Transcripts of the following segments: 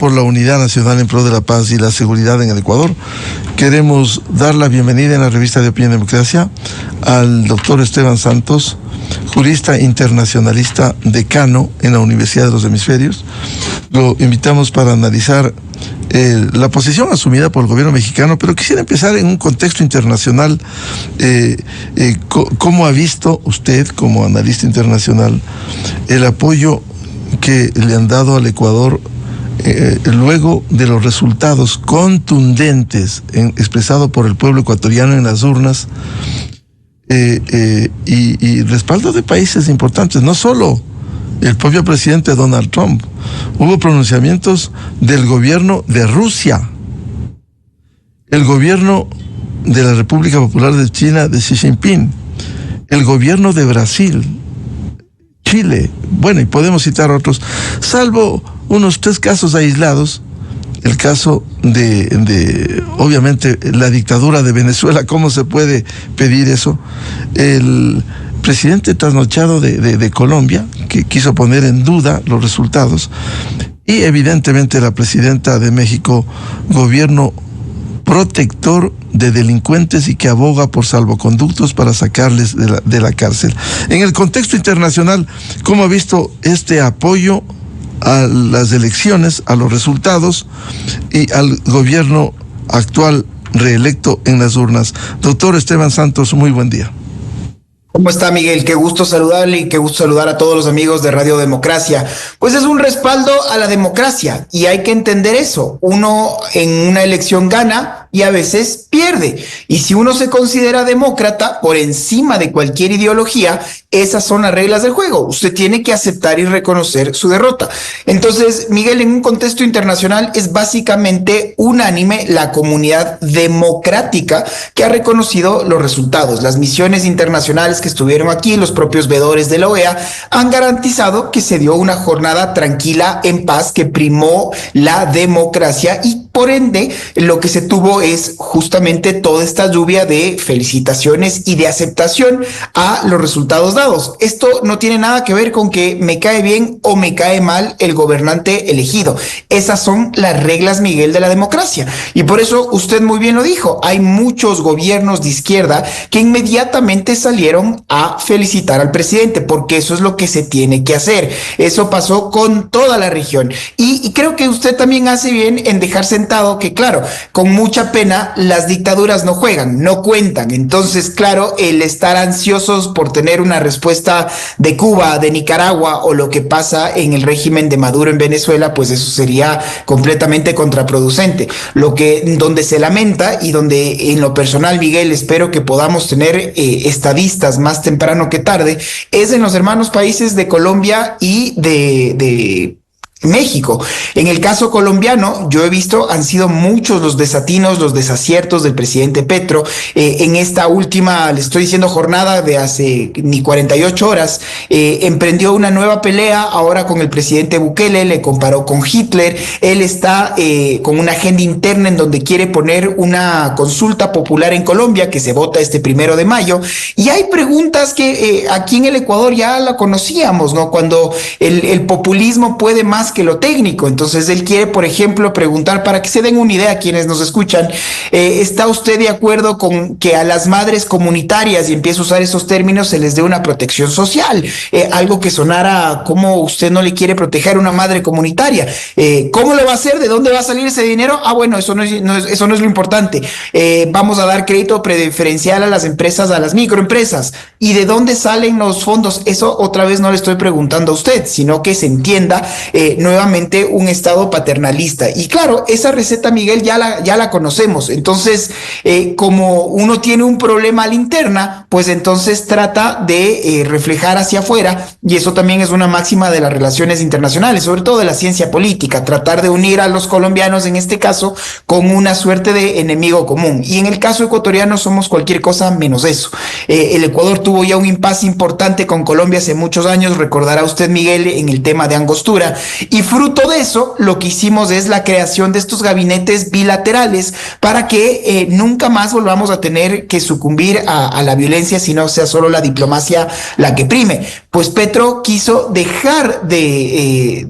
por la unidad nacional en pro de la paz y la seguridad en el Ecuador. Queremos dar la bienvenida en la revista de Opinión y Democracia al doctor Esteban Santos, jurista internacionalista, decano en la Universidad de los Hemisferios. Lo invitamos para analizar la posición asumida por el gobierno mexicano, pero quisiera empezar en un contexto internacional. ¿Cómo ha visto usted, como analista internacional, el apoyo que le han dado al Ecuador luego de los resultados contundentes expresados por el pueblo ecuatoriano en las urnas, y respaldo de países importantes, no solo el propio presidente Donald Trump? Hubo pronunciamientos del gobierno de Rusia, el gobierno de la República Popular de China de Xi Jinping, el gobierno de Brasil, Chile, bueno, y podemos citar otros, salvo unos 3 casos aislados. El caso de obviamente, la dictadura de Venezuela. ¿Cómo se puede pedir eso? El presidente trasnochado de Colombia, que quiso poner en duda los resultados, y evidentemente la presidenta de México, gobierno protector de delincuentes y que aboga por salvoconductos para sacarles de la cárcel. En el contexto internacional, ¿cómo ha visto este apoyo a las elecciones, a los resultados y al gobierno actual reelecto en las urnas? Doctor Esteban Santos, muy buen día. ¿Cómo está, Miguel? Qué gusto saludarle y qué gusto saludar a todos los amigos de Radio Democracia. Pues es un respaldo a la democracia y hay que entender eso. Uno en una elección gana y a veces pierde. Y si uno se considera demócrata por encima de cualquier ideología, esas son las reglas del juego. Usted tiene que aceptar y reconocer su derrota. Entonces, Miguel, en un contexto internacional es básicamente unánime la comunidad democrática que ha reconocido los resultados. Las misiones internacionales que estuvieron aquí, los propios veedores de la OEA, han garantizado que se dio una jornada tranquila, en paz, que primó la democracia y por ende lo que se tuvo es justamente toda esta lluvia de felicitaciones y de aceptación a los resultados dados. Esto no tiene nada que ver con que me cae bien o me cae mal el gobernante elegido. Esas son las reglas, Miguel, de la democracia. Y por eso usted muy bien lo dijo, hay muchos gobiernos de izquierda que inmediatamente salieron a felicitar al presidente, porque eso es lo que se tiene que hacer. Eso pasó con toda la región. Y creo que usted también hace bien en dejar sentado que, claro, con mucha pena, las dictaduras no juegan, no cuentan. Entonces, claro, el estar ansiosos por tener una respuesta de Cuba, de Nicaragua o lo que pasa en el régimen de Maduro en Venezuela, pues eso sería completamente contraproducente. Donde se lamenta y donde en lo personal, Miguel, espero que podamos tener estadistas más temprano que tarde, es en los hermanos países de Colombia y de México. En el caso colombiano, yo he visto, han sido muchos los desatinos, los desaciertos del presidente Petro. En esta última, le estoy diciendo, jornada de hace ni 48 horas, emprendió una nueva pelea ahora con el presidente Bukele, le comparó con Hitler. Él está con una agenda interna en donde quiere poner una consulta popular en Colombia que se vota este 1 de mayo. Y hay preguntas que aquí en el Ecuador ya la conocíamos, ¿no? Cuando el populismo puede más que lo técnico. Entonces él quiere, por ejemplo, preguntar, para que se den una idea quienes nos escuchan, ¿está usted de acuerdo con que a las madres comunitarias, y empiezo a usar esos términos, se les dé una protección social? Algo que sonara como usted no le quiere proteger a una madre comunitaria. ¿Cómo le va a hacer? ¿De dónde va a salir ese dinero? Ah, bueno, eso no es lo importante. Vamos a dar crédito preferencial a las empresas, a las microempresas. ¿Y de dónde salen los fondos? Eso otra vez no le estoy preguntando a usted, sino que se entienda nuevamente un Estado paternalista. Y claro, esa receta, Miguel, ya la conocemos. Entonces, como uno tiene un problema a la interna, pues entonces trata de reflejar hacia afuera, y eso también es una máxima de las relaciones internacionales, sobre todo de la ciencia política, tratar de unir a los colombianos, en este caso, con una suerte de enemigo común. Y en el caso ecuatoriano somos cualquier cosa menos eso. El Ecuador tuvo ya un impasse importante con Colombia hace muchos años, recordará usted, Miguel, en el tema de Angostura. Y fruto de eso, lo que hicimos es la creación de estos gabinetes bilaterales para que nunca más volvamos a tener que sucumbir a la violencia, sino sea solo la diplomacia la que prime. pues Petro quiso dejar de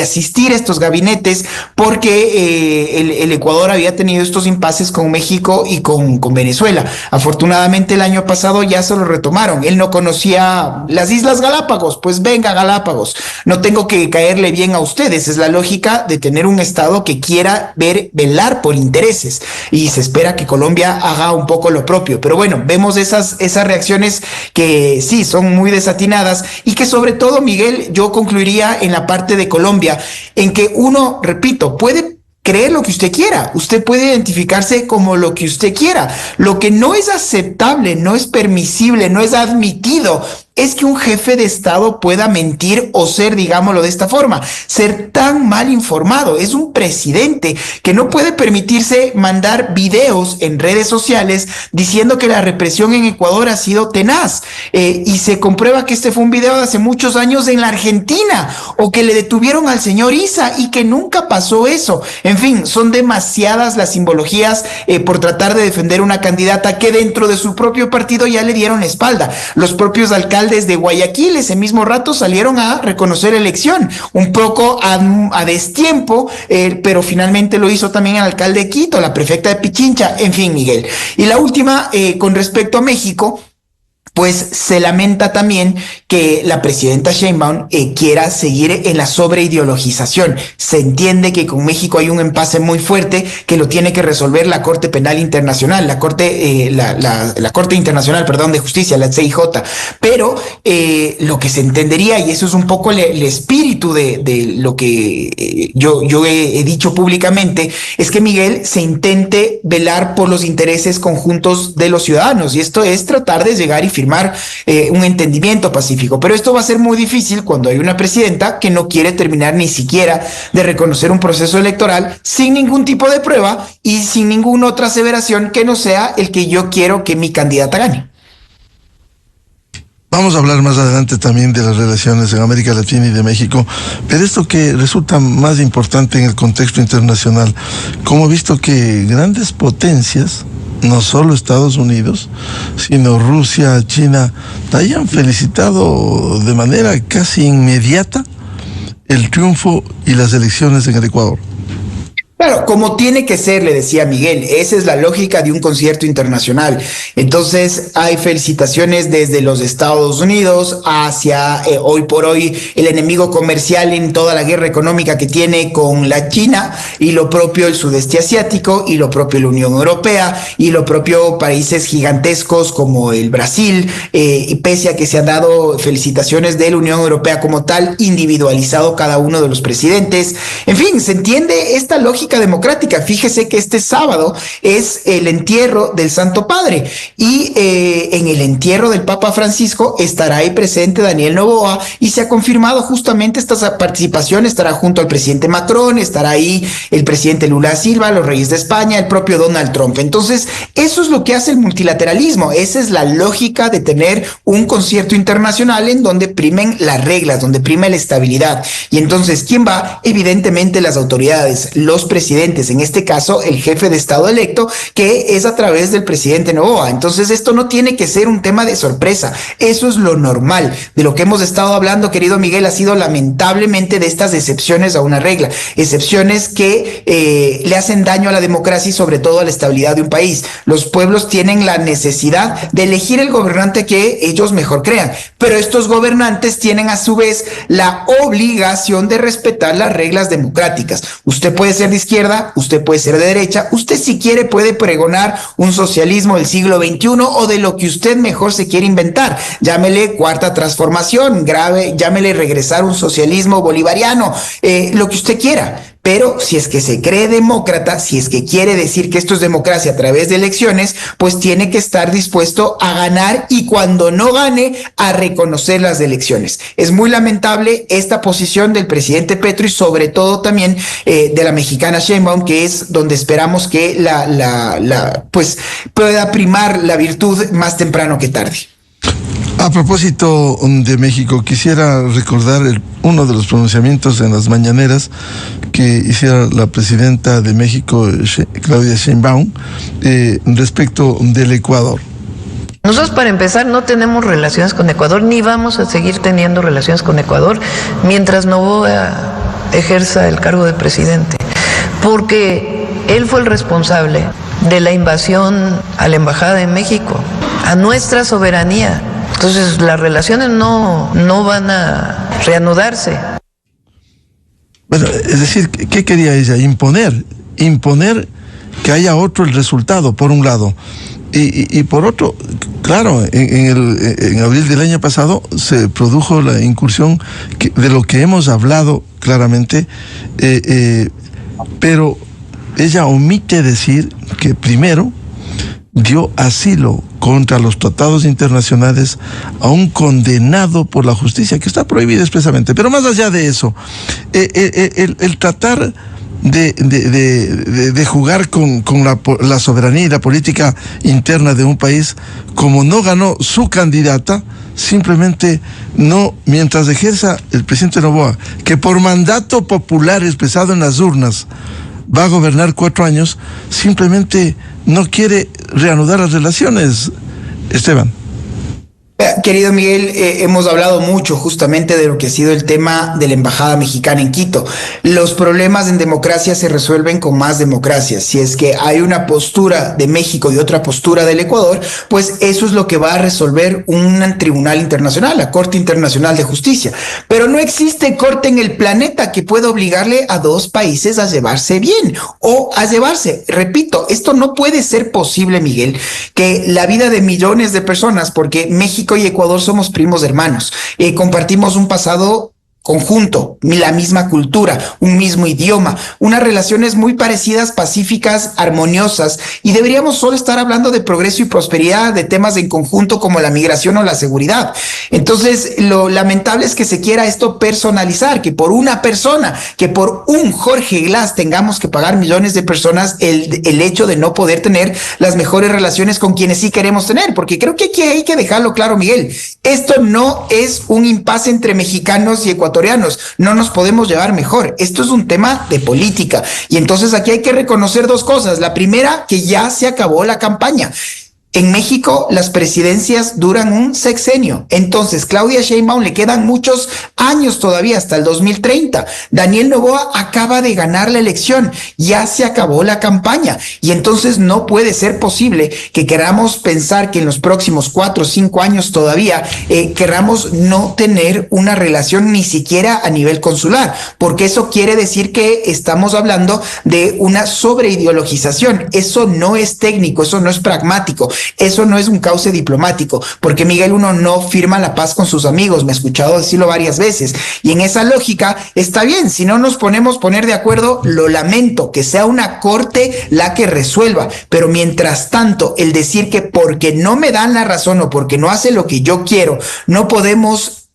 asistir a estos gabinetes porque el Ecuador había tenido estos impases con México y con Venezuela. Afortunadamente el año pasado ya se lo retomaron. Él no conocía las Islas Galápagos, pues venga Galápagos. No tengo que caerle bien a ustedes, es la lógica de tener un Estado que quiera velar por intereses, y se espera que Colombia haga un poco lo propio. Pero bueno, vemos esas reacciones que sí son muy desatinadas, y que sobre todo, Miguel, yo concluiría en la parte de Colombia, en que uno, repito, puede creer lo que usted quiera, usted puede identificarse como lo que usted quiera. Lo que no es aceptable, no es permisible, no es admitido, es que un jefe de Estado pueda mentir o ser, digámoslo de esta forma, ser tan mal informado. Es un presidente que no puede permitirse mandar videos en redes sociales diciendo que la represión en Ecuador ha sido tenaz, y se comprueba que este fue un video de hace muchos años en la Argentina, o que le detuvieron al señor Issa y que nunca pasó eso. En fin, son demasiadas las simbologías por tratar de defender una candidata que dentro de su propio partido ya le dieron la espalda. Los propios alcaldes de Guayaquil ese mismo rato salieron a reconocer elección, un poco a destiempo, pero finalmente lo hizo también el alcalde de Quito, la prefecta de Pichincha, en fin, Miguel. Y la última, con respecto a México, pues se lamenta también que la presidenta Sheinbaum quiera seguir en la sobreideologización. Se entiende que con México hay un impasse muy fuerte que lo tiene que resolver la Corte Penal Internacional, la Corte Internacional, de Justicia, la CIJ. Pero lo que se entendería, y eso es un poco el espíritu de lo que yo he dicho públicamente, es que, Miguel, se intente velar por los intereses conjuntos de los ciudadanos, y esto es tratar de llegar y firmar un entendimiento pacífico. Pero esto va a ser muy difícil cuando hay una presidenta que no quiere terminar ni siquiera de reconocer un proceso electoral sin ningún tipo de prueba y sin ninguna otra aseveración que no sea el que yo quiero que mi candidata gane. Vamos a hablar más adelante también de las relaciones en América Latina y de México, pero esto que resulta más importante en el contexto internacional, como he visto que grandes potencias, no solo Estados Unidos, sino Rusia, China, hayan felicitado de manera casi inmediata el triunfo y las elecciones en el Ecuador. Claro, como tiene que ser, le decía Miguel, esa es la lógica de un concierto internacional. Entonces hay felicitaciones desde los Estados Unidos hacia hoy por hoy el enemigo comercial en toda la guerra económica que tiene con la China, y lo propio el sudeste asiático, y lo propio la Unión Europea, y lo propio países gigantescos como el Brasil, y pese a que se han dado felicitaciones de la Unión Europea como tal, individualizado cada uno de los presidentes. En fin, se entiende esta lógica democrática. Fíjese que este sábado es el entierro del Santo Padre, y en el entierro del Papa Francisco estará ahí presente Daniel Noboa, y se ha confirmado justamente esta participación. Estará junto al presidente Macron, estará ahí el presidente Lula da Silva, los reyes de España, el propio Donald Trump. Entonces, eso es lo que hace el multilateralismo. Esa es la lógica de tener un concierto internacional en donde primen las reglas, donde prima la estabilidad. Y entonces, ¿quién va? Evidentemente las autoridades, los presidentes, en este caso el jefe de Estado electo, que es a través del presidente Noboa. Entonces esto no tiene que ser un tema de sorpresa, eso es lo normal. De lo que hemos estado hablando, querido Miguel, ha sido lamentablemente de estas excepciones a una regla, excepciones que le hacen daño a la democracia y sobre todo a la estabilidad de un país. Los pueblos tienen la necesidad de elegir el gobernante que ellos mejor crean, pero estos gobernantes tienen a su vez la obligación de respetar las reglas democráticas. Usted puede ser de izquierda, usted puede ser de derecha, usted si quiere puede pregonar un socialismo del siglo XXI o de lo que usted mejor se quiere inventar. Llámele cuarta transformación, llámele regresar un socialismo bolivariano, lo que usted quiera. Pero si es que se cree demócrata, si es que quiere decir que esto es democracia a través de elecciones, pues tiene que estar dispuesto a ganar, y cuando no gane, a reconocer las elecciones. Es muy lamentable esta posición del presidente Petro y sobre todo también de la mexicana Sheinbaum, que es donde esperamos que pues pueda primar la virtud más temprano que tarde. A propósito de México, quisiera recordar uno de los pronunciamientos en las mañaneras que hiciera la presidenta de México, Claudia Sheinbaum, respecto del Ecuador. Nosotros, para empezar, no tenemos relaciones con Ecuador, ni vamos a seguir teniendo relaciones con Ecuador mientras Noboa ejerza el cargo de presidente, porque él fue el responsable de la invasión a la embajada de México, a nuestra soberanía. Entonces las relaciones no van a reanudarse. Bueno, es decir, ¿qué quería ella? Imponer que haya otro el resultado, por un lado. Y por otro, claro, en abril del año pasado se produjo la incursión de lo que hemos hablado claramente, pero ella omite decir que primero dio asilo contra los tratados internacionales a un condenado por la justicia, que está prohibido expresamente. Pero más allá de eso, el tratar de jugar con la soberanía y la política interna de un país, como no ganó su candidata, simplemente no, mientras ejerza el presidente Noboa, que por mandato popular expresado en las urnas va a gobernar 4 años, simplemente no quiere reanudar las relaciones, Esteban. Querido Miguel, hemos hablado mucho justamente de lo que ha sido el tema de la embajada mexicana en Quito. Los problemas en democracia se resuelven con más democracia. Si es que hay una postura de México y otra postura del Ecuador, pues eso es lo que va a resolver un tribunal internacional, la Corte Internacional de Justicia. Pero no existe corte en el planeta que pueda obligarle a 2 países a llevarse bien o a llevarse. Repito, esto no puede ser posible, Miguel, que la vida de millones de personas, porque México y Ecuador somos primos hermanos, compartimos un pasado conjunto, la misma cultura, un mismo idioma, unas relaciones muy parecidas, pacíficas, armoniosas, y deberíamos solo estar hablando de progreso y prosperidad, de temas en conjunto como la migración o la seguridad. Entonces, lo lamentable es que se quiera esto personalizar, que por una persona, que por un Jorge Glass tengamos que pagar millones de personas el hecho de no poder tener las mejores relaciones con quienes sí queremos tener, porque creo que aquí hay que dejarlo claro, Miguel. Esto no es un impasse entre mexicanos y ecuatorianos. No nos podemos llevar mejor. Esto es un tema de política. Y entonces aquí hay que reconocer 2 cosas. La primera, que ya se acabó la campaña. En México las presidencias duran un sexenio, entonces Claudia Sheinbaum le quedan muchos años todavía hasta el 2030. Daniel Noboa acaba de ganar la elección, ya se acabó la campaña y entonces no puede ser posible que queramos pensar que en los próximos 4 o 5 años todavía queramos no tener una relación ni siquiera a nivel consular, porque eso quiere decir que estamos hablando de una sobreideologización. Eso no es técnico, eso no es pragmático. Eso no es un cauce diplomático, porque Miguel, uno no firma la paz con sus amigos, me he escuchado decirlo varias veces, y en esa lógica está bien, si no nos ponemos de acuerdo, lo lamento, que sea una corte la que resuelva, pero mientras tanto, el decir que porque no me dan la razón o porque no hace lo que yo quiero, no podemos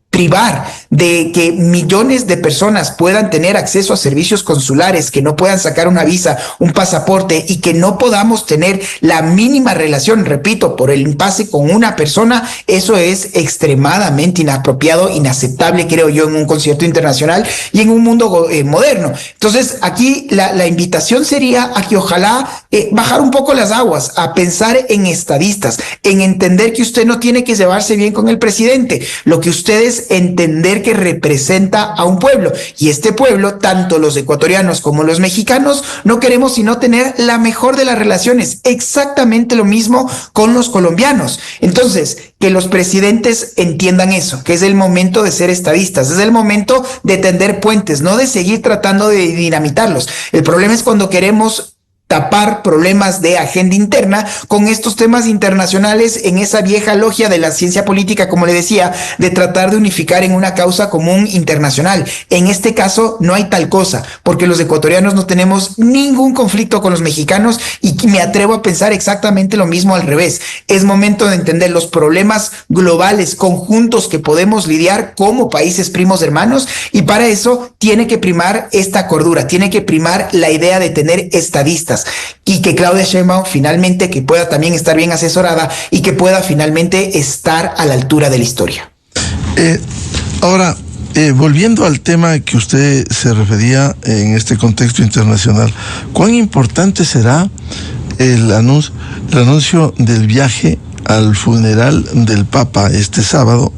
privar de que millones de personas puedan tener acceso a servicios consulares, que no puedan sacar una visa, un pasaporte y que no podamos tener la mínima relación, repito, por el impasse con una persona, eso es extremadamente inapropiado, inaceptable, creo yo, en un concierto internacional y en un mundo moderno. Entonces, aquí la invitación sería a que ojalá bajar un poco las aguas, a pensar en estadistas, en entender que usted no tiene que llevarse bien con el presidente, lo que ustedes entender que representa a un pueblo, y este pueblo, tanto los ecuatorianos como los mexicanos, no queremos sino tener la mejor de las relaciones, exactamente lo mismo con los colombianos. Entonces, que los presidentes entiendan eso, que es el momento de ser estadistas, es el momento de tender puentes, no de seguir tratando de dinamitarlos. El problema es cuando queremos tapar problemas de agenda interna con estos temas internacionales en esa vieja logia de la ciencia política, como le decía, de tratar de unificar en una causa común internacional. En este caso no hay tal cosa, porque los ecuatorianos no tenemos ningún conflicto con los mexicanos y me atrevo a pensar exactamente lo mismo al revés. Es momento de entender los problemas globales conjuntos que podemos lidiar como países primos hermanos, y para eso tiene que primar esta cordura, tiene que primar la idea de tener estadistas, y que Claudia Sheinbaum finalmente que pueda también estar bien asesorada y que pueda finalmente estar a la altura de la historia. Ahora, volviendo al tema que usted se refería en este contexto internacional, ¿cuán importante será el anuncio del viaje al funeral del Papa este sábado,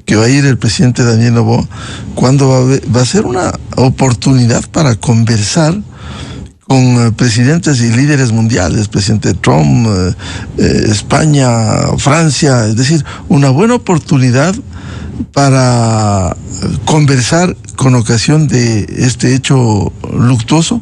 que va a ir el presidente Daniel Noboa, cuando va a ser una oportunidad para conversar con presidentes y líderes mundiales, presidente Trump, España, Francia, es decir, una buena oportunidad para conversar con ocasión de este hecho luctuoso.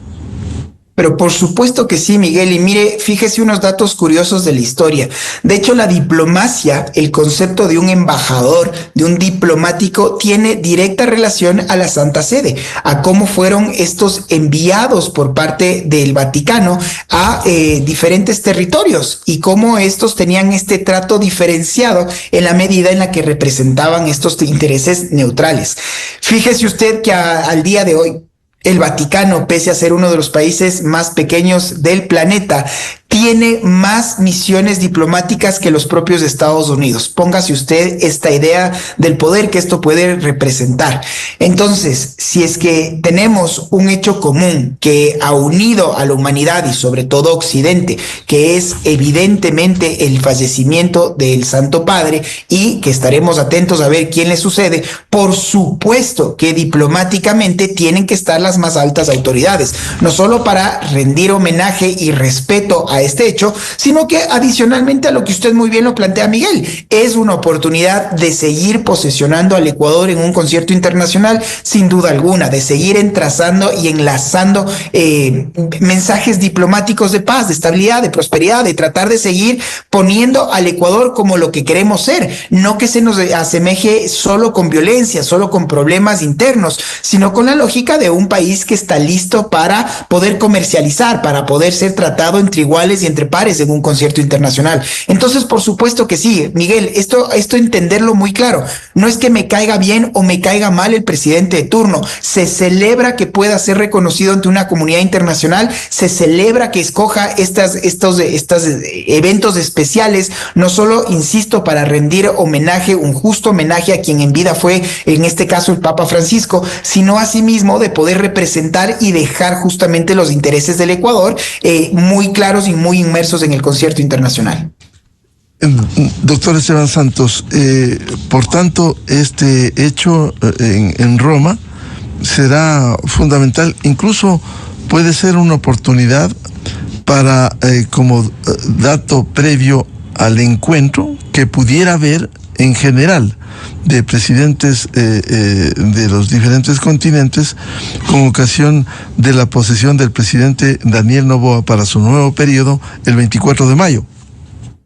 Pero por supuesto que sí, Miguel, y mire, fíjese unos datos curiosos de la historia. De hecho, la diplomacia, el concepto de un embajador, de un diplomático, tiene directa relación a la Santa Sede, a cómo fueron estos enviados por parte del Vaticano a diferentes territorios y cómo estos tenían este trato diferenciado en la medida en la que representaban estos intereses neutrales. Fíjese usted que al día de hoy, el Vaticano, pese a ser uno de los países más pequeños del planeta, tiene más misiones diplomáticas que los propios Estados Unidos. Póngase usted esta idea del poder que esto puede representar. Entonces, si es que tenemos un hecho común que ha unido a la humanidad y sobre todo a Occidente, que es evidentemente el fallecimiento del Santo Padre, y que estaremos atentos a ver quién le sucede, por supuesto que diplomáticamente tienen que estar las más altas autoridades, no solo para rendir homenaje y respeto a este hecho, sino que adicionalmente a lo que usted muy bien lo plantea, Miguel, es una oportunidad de seguir posesionando al Ecuador en un concierto internacional, sin duda alguna, de seguir entrazando y enlazando mensajes diplomáticos de paz, de estabilidad, de prosperidad, de tratar de seguir poniendo al Ecuador como lo que queremos ser, no que se nos asemeje solo con violencia, solo con problemas internos, sino con la lógica de un país que está listo para poder comercializar, para poder ser tratado entre iguales y entre pares en un concierto internacional. Entonces, por supuesto que sí, Miguel, esto entenderlo muy claro. No es que me caiga bien o me caiga mal el presidente de turno. Se celebra que pueda ser reconocido ante una comunidad internacional, se celebra que escoja estos eventos especiales, no solo, insisto, para rendir homenaje, un justo homenaje a quien en vida fue, en este caso, el Papa Francisco, sino asimismo de poder representar y dejar justamente los intereses del Ecuador muy claros y muy inmersos en el concierto internacional. Doctor Esteban Santos, por tanto, este hecho en Roma será fundamental, incluso puede ser una oportunidad para, como dato previo al encuentro que pudiera haber en general de presidentes de los diferentes continentes con ocasión de la posesión del presidente Daniel Noboa para su nuevo periodo el 24 de mayo.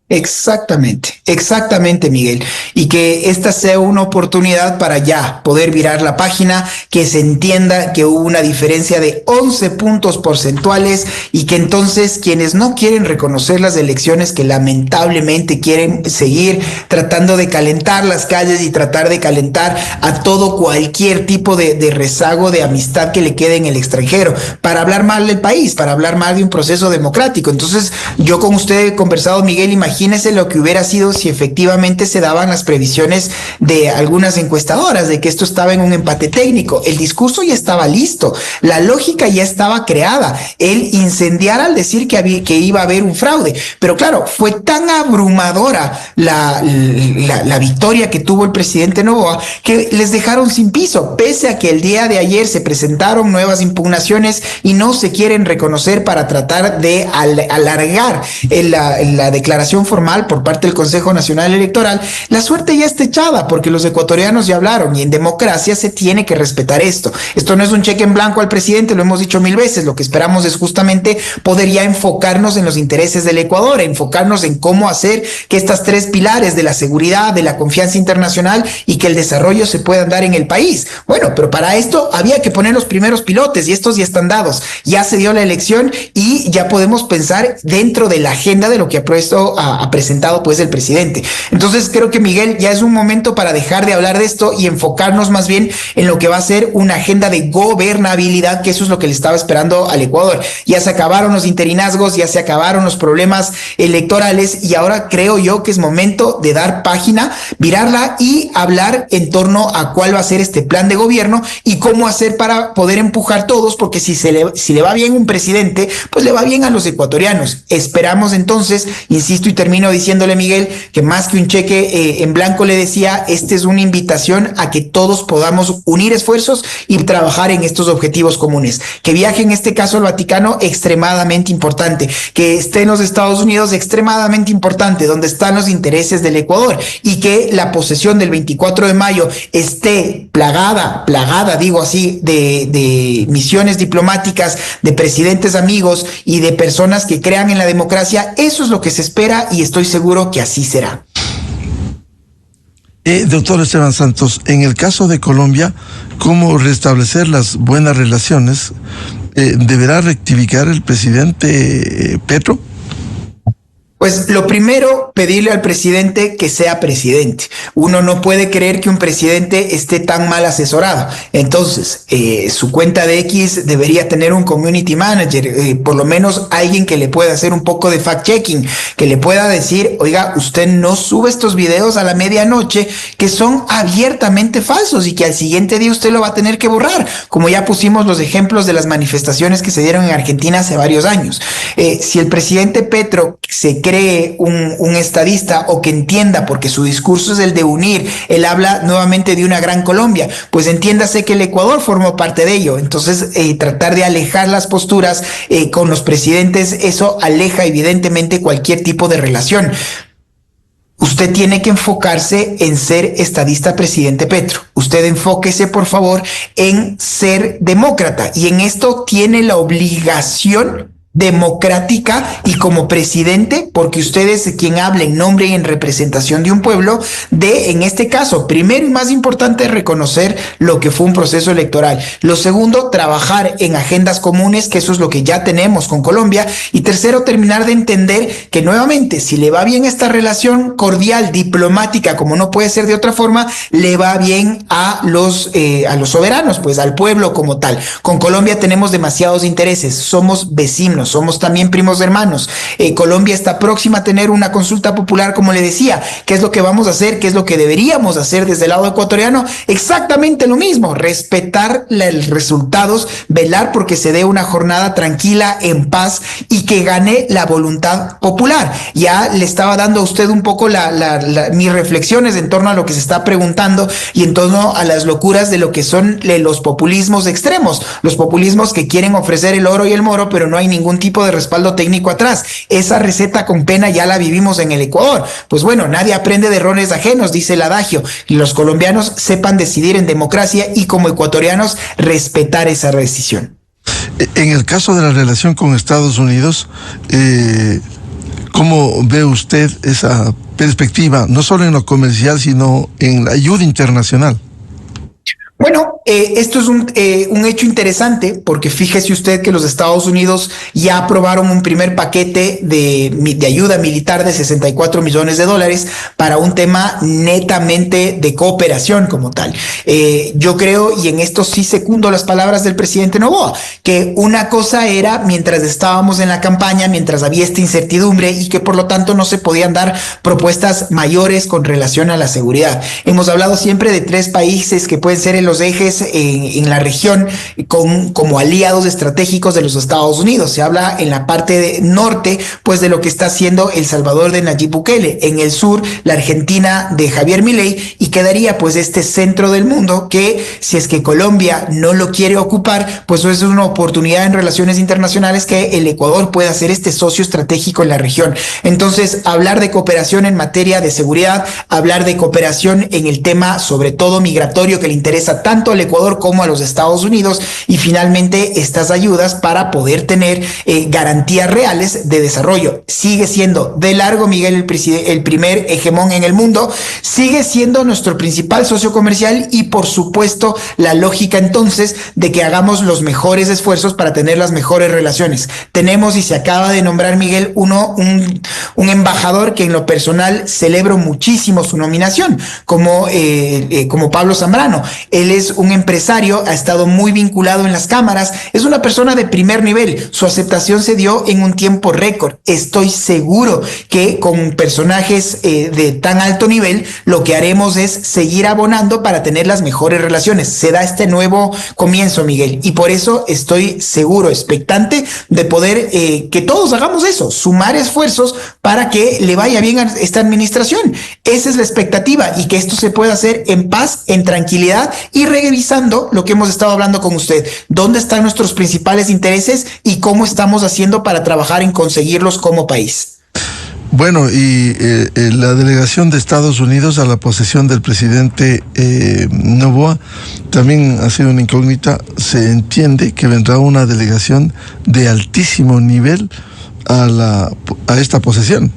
Exactamente, Miguel. Y que esta sea una oportunidad para ya poder virar la página, que se entienda que hubo una diferencia de 11 puntos porcentuales y que entonces quienes no quieren reconocer las elecciones, que lamentablemente quieren seguir tratando de calentar las calles y tratar de calentar a todo cualquier tipo de rezago de amistad que le quede en el extranjero, para hablar mal del país, para hablar mal de un proceso democrático. Entonces, yo con usted he conversado, Miguel, imagínese lo que hubiera sido si efectivamente se daban las previsiones de algunas encuestadoras de que esto estaba en un empate técnico. El discurso ya estaba listo, la lógica ya estaba creada, el incendiar al decir que iba a haber un fraude. Pero claro, fue tan abrumadora la victoria que tuvo el presidente Noboa que les dejaron sin piso, pese a que el día de ayer se presentaron nuevas impugnaciones y no se quieren reconocer para tratar de alargar la declaración formal por parte del Consejo Nacional Electoral. La suerte ya está echada porque los ecuatorianos ya hablaron y en democracia se tiene que respetar esto. Esto no es un cheque en blanco al presidente, lo hemos dicho mil veces. Lo que esperamos es justamente poder ya enfocarnos en los intereses del Ecuador, enfocarnos en cómo hacer que estas tres pilares de la seguridad, de la confianza internacional y que el desarrollo se puedan dar en el país. Bueno, pero para esto había que poner los primeros pilotes y estos ya están dados. Ya se dio la elección y ya podemos pensar dentro de la agenda de lo que ha presentado pues el presidente. Entonces creo que, Miguel, ya es un momento para dejar de hablar de esto y enfocarnos más bien en lo que va a ser una agenda de gobernabilidad, que eso es lo que le estaba esperando al Ecuador. Ya se acabaron los interinazgos, ya se acabaron los problemas electorales y ahora creo yo que es momento de dar página, virarla y hablar en torno a cuál va a ser este plan de gobierno y cómo hacer para poder empujar todos, porque si le va bien un presidente, pues le va bien a los ecuatorianos. Esperamos entonces, insisto y termino diciéndole, Miguel, que más que un cheque en blanco, le decía, esta es una invitación a que todos podamos unir esfuerzos y trabajar en estos objetivos comunes. Que viaje en este caso al Vaticano, extremadamente importante. Que esté en los Estados Unidos, extremadamente importante, donde están los intereses del Ecuador, y que la posesión del 24 de mayo esté plagada, digo así, de misiones diplomáticas, de presidentes amigos y de personas que crean en la democracia. Eso es lo que se espera y estoy seguro que así será. Doctor Esteban Santos, en el caso de Colombia, ¿cómo restablecer las buenas relaciones? ¿Deberá rectificar el presidente Petro? Pues lo primero, pedirle al presidente que sea presidente. Uno no puede creer que un presidente esté tan mal asesorado. Entonces, su cuenta de X debería tener un community manager, por lo menos alguien que le pueda hacer un poco de fact-checking, que le pueda decir, oiga, usted no sube estos videos a la medianoche que son abiertamente falsos y que al siguiente día usted lo va a tener que borrar, como ya pusimos los ejemplos de las manifestaciones que se dieron en Argentina hace varios años. Si el presidente Petro se cree un estadista o que entienda, porque su discurso es el de unir, él habla nuevamente de una gran Colombia, pues entiéndase que el Ecuador formó parte de ello. Entonces, tratar de alejar las posturas con los presidentes, eso aleja evidentemente cualquier tipo de relación. Usted tiene que enfocarse en ser estadista presidente Petro. Usted enfóquese, por favor, en ser demócrata, y en esto tiene la obligación democrática y como presidente, porque usted es quien habla en nombre y en representación de un pueblo, de, en este caso, primero y más importante, reconocer lo que fue un proceso electoral. Lo segundo, trabajar en agendas comunes, que eso es lo que ya tenemos con Colombia. Y tercero, terminar de entender que nuevamente, si le va bien esta relación cordial, diplomática, como no puede ser de otra forma, le va bien a los soberanos, pues al pueblo como tal. Con Colombia tenemos demasiados intereses, somos vecinos, somos también primos hermanos. Colombia está próxima a tener una consulta popular, como le decía. ¿Qué es lo que vamos a hacer? ¿Qué es lo que deberíamos hacer desde el lado ecuatoriano? Exactamente lo mismo, respetar los resultados, velar porque se dé una jornada tranquila, en paz, y que gane la voluntad popular. Ya le estaba dando a usted un poco mis reflexiones en torno a lo que se está preguntando y en torno a las locuras de lo que son los populismos extremos, los populismos que quieren ofrecer el oro y el moro, pero no hay ningún tipo de respaldo técnico atrás. Esa receta con pena ya la vivimos en el Ecuador. Pues bueno, nadie aprende de errores ajenos, dice el adagio, y los colombianos sepan decidir en democracia y como ecuatorianos respetar esa decisión. En el caso de la relación con Estados Unidos, ¿cómo ve usted esa perspectiva, no solo en lo comercial, sino en la ayuda internacional? Bueno, esto es un hecho interesante, porque fíjese usted que los Estados Unidos ya aprobaron un primer paquete de ayuda militar de $64 millones para un tema netamente de cooperación como tal. Yo creo, y en esto sí secundo las palabras del presidente Noboa, que una cosa era mientras estábamos en la campaña, mientras había esta incertidumbre y que por lo tanto no se podían dar propuestas mayores con relación a la seguridad. Hemos hablado siempre de 3 países que pueden ser los ejes en la región como aliados estratégicos de los Estados Unidos. Se habla en la parte norte, pues, de lo que está haciendo El Salvador de Nayib Bukele, en el sur la Argentina de Javier Milei, y quedaría pues este centro del mundo que, si es que Colombia no lo quiere ocupar, pues es una oportunidad en relaciones internacionales que el Ecuador pueda ser este socio estratégico en la región. Entonces, hablar de cooperación en materia de seguridad, hablar de cooperación en el tema sobre todo migratorio que le interesa tanto al Ecuador como a los Estados Unidos, y finalmente estas ayudas para poder tener garantías reales de desarrollo. Sigue siendo de largo, Miguel, el primer hegemón en el mundo, sigue siendo nuestro principal socio comercial y por supuesto la lógica entonces de que hagamos los mejores esfuerzos para tener las mejores relaciones. Tenemos, y se acaba de nombrar, Miguel, un embajador que en lo personal celebro muchísimo su nominación, como Pablo Zambrano. Él es un empresario, ha estado muy vinculado en las cámaras, es una persona de primer nivel. Su aceptación se dio en un tiempo récord. Estoy seguro que con personajes de tan alto nivel, lo que haremos es seguir abonando para tener las mejores relaciones. Se da este nuevo comienzo, Miguel, y por eso estoy seguro, expectante de poder que todos hagamos eso, sumar esfuerzos para que le vaya bien a esta administración. Esa es la expectativa, y que esto se pueda hacer en paz, en tranquilidad, y revisando lo que hemos estado hablando con usted. ¿Dónde están nuestros principales intereses y cómo estamos haciendo para trabajar en conseguirlos como país? Bueno, y la delegación de Estados Unidos a la posesión del presidente Noboa también ha sido una incógnita. Se entiende que vendrá una delegación de altísimo nivel a esta posesión.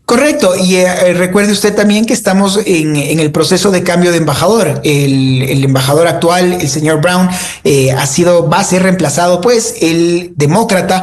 Correcto, y recuerde usted también que estamos en el proceso de cambio de embajador. El embajador actual, el señor Brown, va a ser reemplazado, pues el demócrata.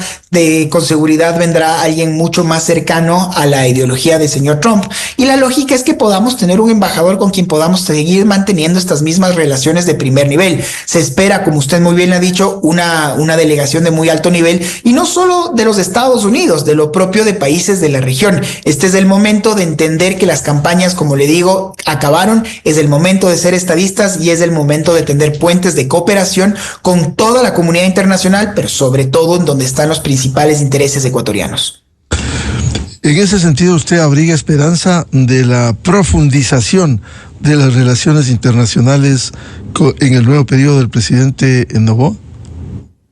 Con seguridad vendrá alguien mucho más cercano a la ideología del señor Trump. Y la lógica es que podamos tener un embajador con quien podamos seguir manteniendo estas mismas relaciones de primer nivel. Se espera, como usted muy bien ha dicho, una delegación de muy alto nivel, y no solo de los Estados Unidos, de lo propio de países de la región. Este es el momento de entender que las campañas, como le digo, acabaron. Es el momento de ser estadistas y es el momento de tender puentes de cooperación con toda la comunidad internacional, pero sobre todo en donde están los principales intereses ecuatorianos. En ese sentido, ¿usted abriga esperanza de la profundización de las relaciones internacionales en el nuevo periodo del presidente Noboa?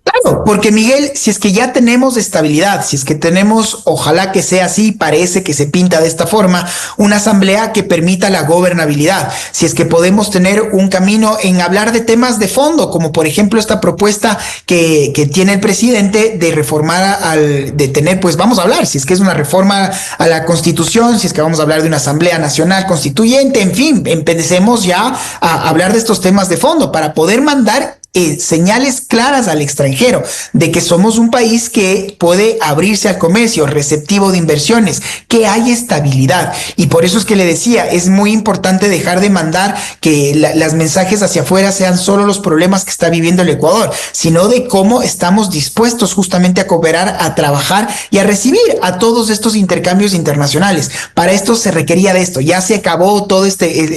Claro, porque Miguel, si es que ya tenemos estabilidad, si es que tenemos, ojalá que sea así, parece que se pinta de esta forma, una asamblea que permita la gobernabilidad, si es que podemos tener un camino en hablar de temas de fondo, como por ejemplo esta propuesta que tiene el presidente de reformar de tener, pues vamos a hablar, si es que es una reforma a la Constitución, si es que vamos a hablar de una asamblea nacional constituyente, en fin, empecemos ya a hablar de estos temas de fondo para poder mandar señales claras al extranjero de que somos un país que puede abrirse al comercio, receptivo de inversiones, que hay estabilidad. Y por eso es que le decía, es muy importante dejar de mandar que las mensajes hacia afuera sean solo los problemas que está viviendo el Ecuador, sino de cómo estamos dispuestos justamente a cooperar, a trabajar y a recibir a todos estos intercambios internacionales. Para esto se requería de esto. Ya se acabó todo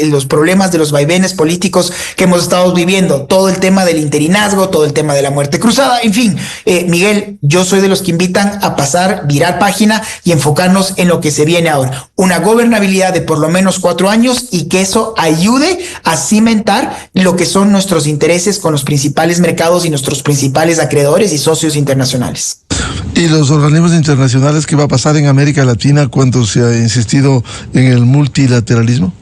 los problemas de los vaivenes políticos que hemos estado viviendo, todo el tema del interinazgo, todo el tema de la muerte cruzada, en fin. Miguel, yo soy de los que invitan a virar página y enfocarnos en lo que se viene ahora. Una gobernabilidad de por lo menos 4 años, y que eso ayude a cimentar lo que son nuestros intereses con los principales mercados y nuestros principales acreedores y socios internacionales. ¿Y los organismos internacionales, qué va a pasar en América Latina cuando se ha insistido en el multilateralismo?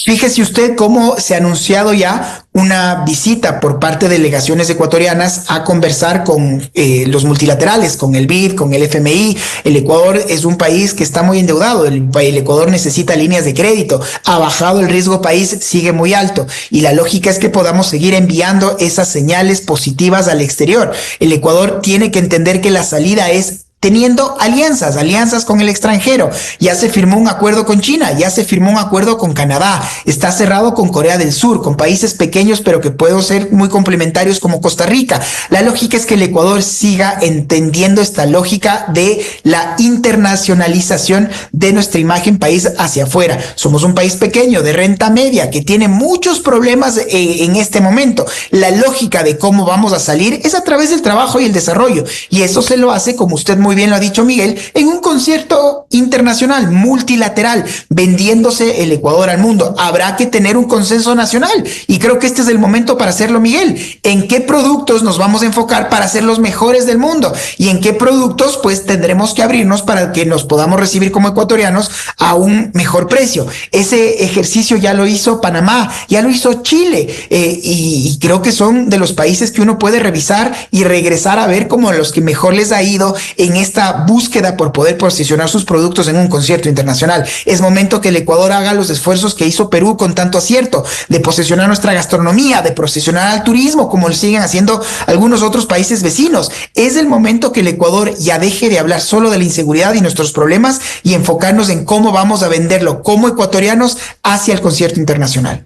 Fíjese usted cómo se ha anunciado ya una visita por parte de delegaciones ecuatorianas a conversar con los multilaterales, con el BID, con el FMI. El Ecuador es un país que está muy endeudado, el Ecuador necesita líneas de crédito, ha bajado el riesgo país, sigue muy alto, y la lógica es que podamos seguir enviando esas señales positivas al exterior. El Ecuador tiene que entender que la salida es teniendo alianzas con el extranjero. Ya se firmó un acuerdo con China, ya se firmó un acuerdo con Canadá, está cerrado con Corea del Sur, con países pequeños pero que pueden ser muy complementarios como Costa Rica. La lógica es que el Ecuador siga entendiendo esta lógica de la internacionalización de nuestra imagen país hacia afuera. Somos un país pequeño, de renta media, que tiene muchos problemas en este momento. La lógica de cómo vamos a salir es a través del trabajo y el desarrollo, y eso se lo hace, como usted muy bien lo ha dicho, Miguel, en un concierto internacional, multilateral, vendiéndose el Ecuador al mundo. Habrá que tener un consenso nacional, y creo que este es el momento para hacerlo, Miguel. ¿En qué productos nos vamos a enfocar para ser los mejores del mundo? Y en qué productos pues tendremos que abrirnos para que nos podamos recibir como ecuatorianos a un mejor precio. Ese ejercicio ya lo hizo Panamá, ya lo hizo Chile, y creo que son de los países que uno puede revisar y regresar a ver como los que mejor les ha ido en esta búsqueda por poder posicionar sus productos en un concierto internacional. Es momento que el Ecuador haga los esfuerzos que hizo Perú con tanto acierto, de posicionar nuestra gastronomía, de posicionar al turismo, como lo siguen haciendo algunos otros países vecinos. Es el momento que el Ecuador ya deje de hablar solo de la inseguridad y nuestros problemas y enfocarnos en cómo vamos a venderlo como ecuatorianos hacia el concierto internacional.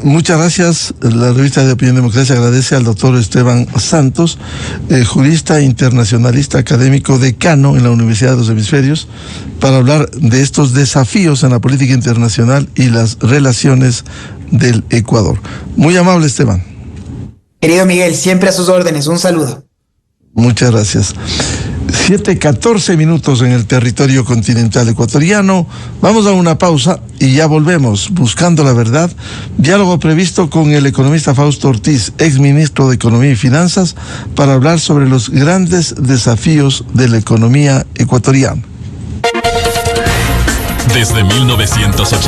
Muchas gracias. La revista de Opinión Democracia agradece al doctor Esteban Santos, jurista internacionalista académico decano en la Universidad de los Hemisferios, para hablar de estos desafíos en la política internacional y las relaciones del Ecuador. Muy amable, Esteban. Querido Miguel, siempre a sus órdenes. Un saludo. Muchas gracias. 7:14 en el territorio continental ecuatoriano. Vamos a una pausa y ya volvemos. Buscando la verdad, diálogo previsto con el economista Fausto Ortiz, exministro de Economía y Finanzas, para hablar sobre los grandes desafíos de la economía ecuatoriana. Desde 1980.